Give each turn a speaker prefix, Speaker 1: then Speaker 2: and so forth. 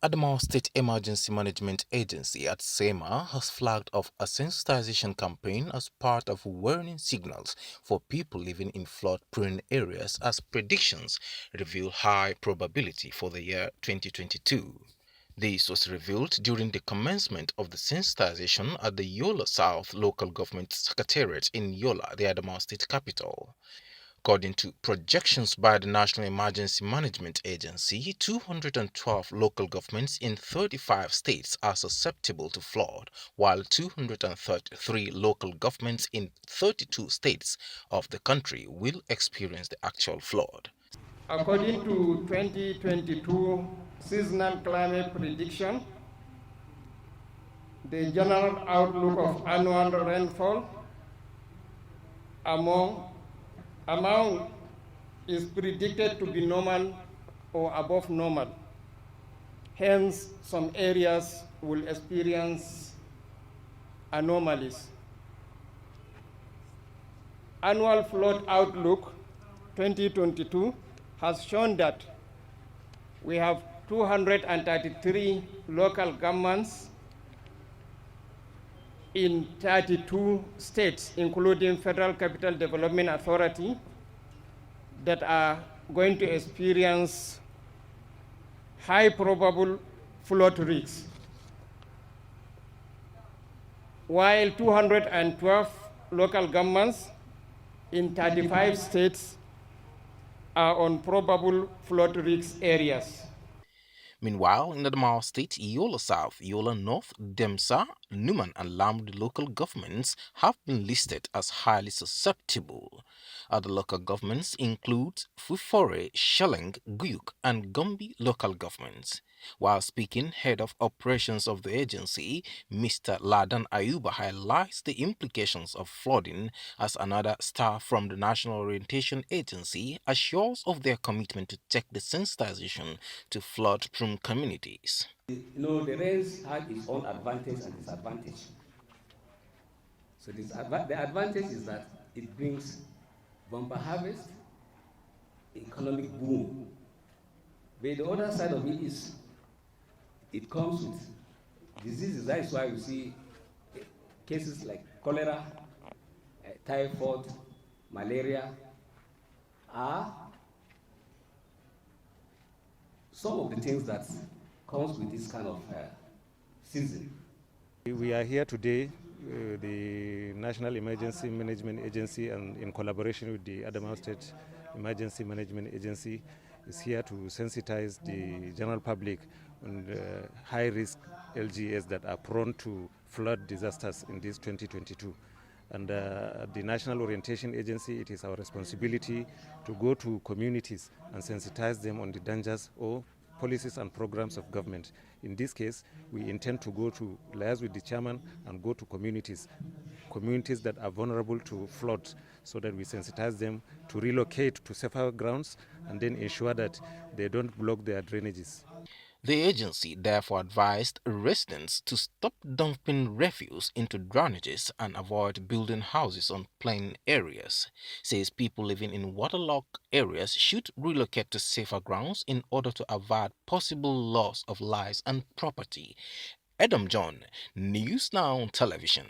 Speaker 1: Adamawa State Emergency Management Agency Adsema has flagged off a sensitization campaign as part of warning signals for people living in flood-prone areas as predictions reveal high probability for the year 2022. This was revealed during the commencement of the sensitization at the Yola South Local Government Secretariat in Yola, the Adamawa State capital. According to projections by the National Emergency Management Agency, 212 local governments in 35 states are susceptible to flood, while 233 local governments in 32 states of the country will experience the actual flood.
Speaker 2: According to 2022 seasonal climate prediction, the general outlook of annual rainfall amount is predicted to be normal or above normal. Hence, some areas will experience anomalies. Annual flood outlook 2022 has shown that we have 233 local governments in 32 states, including Federal Capital Development Authority, that are going to experience high probable flood risks, while 212 local governments in 35 states are on probable flood risk areas.
Speaker 1: Meanwhile, in Adamawa State, Yola South, Yola North, Demsa, Numan and Lamd local governments have been listed as highly susceptible. Other local governments include Fufore, Sheleng, Guyuk and Gombe local governments. While speaking, head of operations of the agency, Mr. Ladan Ayuba highlights the implications of flooding as another staff from the National Orientation Agency assures of their commitment to take the sensitization to flood-prone communities.
Speaker 3: The rains have its own advantage and disadvantage. So the advantage is that it brings bumper harvest, economic boom. But the other side of it is it comes with diseases. That is why we see cases like cholera, typhoid, malaria are some of the things that comes with this kind of season.
Speaker 4: We are here today, the National Emergency Management Agency, and in collaboration with the Adamawa State Emergency Management Agency, is here to sensitize the general public on the high-risk LGAs that are prone to flood disasters in this 2022. And the National Orientation Agency, it is our responsibility to go to communities and sensitize them on the dangers or policies and programs of government. In this case, we intend to go to liaise with the chairman and go to communities that are vulnerable to floods, so that we sensitize them to relocate to safer grounds and then ensure that they don't block their drainages.
Speaker 1: The agency therefore advised residents to stop dumping refuse into drainages and avoid building houses on plain areas. Says people living in waterlogged areas should relocate to safer grounds in order to avoid possible loss of lives and property. Adam John, News Now Television.